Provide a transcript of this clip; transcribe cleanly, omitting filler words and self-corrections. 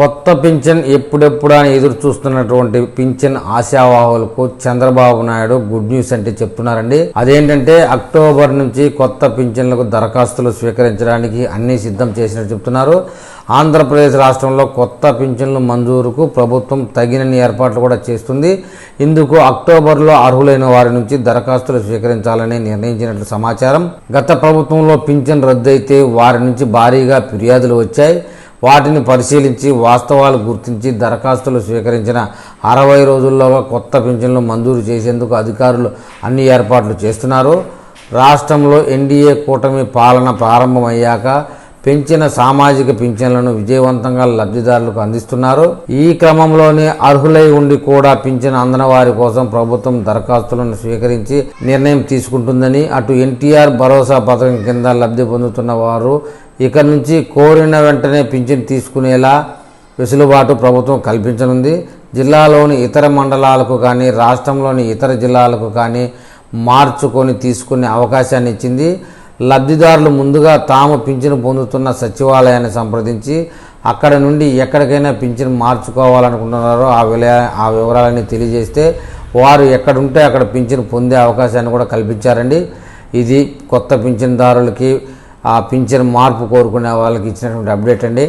కొత్త పింఛన్ ఎప్పుడెప్పుడు అని ఎదురు చూస్తున్నటువంటి పింఛన్ ఆశావాహులకు చంద్రబాబు నాయుడు గుడ్ న్యూస్ అంటే చెప్తున్నారండి. అదేంటంటే అక్టోబర్ నుంచి కొత్త పింఛన్లకు దరఖాస్తులు స్వీకరించడానికి అన్ని సిద్ధం చేసినట్టు చెప్తున్నారు. ఆంధ్రప్రదేశ్ రాష్ట్రంలో కొత్త పింఛన్లు మంజూరుకు ప్రభుత్వం తగినన్ని ఏర్పాట్లు కూడా చేస్తుంది. ఇందుకు అక్టోబర్లో అర్హులైన వారి నుంచి దరఖాస్తులు స్వీకరించాలని నిర్ణయించినట్లు సమాచారం. గత ప్రభుత్వంలో పింఛన్ రద్దయితే వారి నుంచి భారీగా ఫిర్యాదులు వచ్చాయి. వాటిని పరిశీలించి వాస్తవాలు గుర్తించి దరఖాస్తులు స్వీకరించిన 60 రోజుల్లోగా కొత్త పింఛన్లు మంజూరు చేసేందుకు అధికారులు అన్ని ఏర్పాట్లు చేస్తున్నారు. రాష్ట్రంలో ఎన్డీఏ కూటమి పాలన ప్రారంభమయ్యాక పెంచిన సామాజిక పింఛన్లను విజయవంతంగా లబ్ధిదారులకు అందిస్తున్నారు. ఈ క్రమంలోనే అర్హులై ఉండి కూడా పింఛన్ అందని వారి కోసం ప్రభుత్వం దరఖాస్తులను స్వీకరించి నిర్ణయం తీసుకుంటుందని, అటు ఎన్టీఆర్ భరోసా పథకం కింద లబ్ధి పొందుతున్న వారు ఇక నుంచి కోరిన వెంటనే పింఛన్ తీసుకునేలా వెసులుబాటు ప్రభుత్వం కల్పించనుంది. జిల్లాలోని ఇతర మండలాలకు కానీ రాష్ట్రంలోని ఇతర జిల్లాలకు కానీ మార్చుకొని తీసుకునే అవకాశాన్ని ఇచ్చింది. లబ్ధిదారులు ముందుగా తాము పింఛను పొందుతున్న సచివాలయాన్ని సంప్రదించి అక్కడ నుండి ఎక్కడికైనా పింఛను మార్చుకోవాలనుకుంటున్నారో ఆ వివరాలని తెలియజేస్తే వారు ఎక్కడుంటే అక్కడ పింఛను పొందే అవకాశాన్ని కూడా కల్పించారండి. ఇది కొత్త పింఛన్దారులకి ఆ పింఛన్ మార్పు కోరుకునే వాళ్ళకి ఇచ్చినటువంటి అప్డేట్ అండి.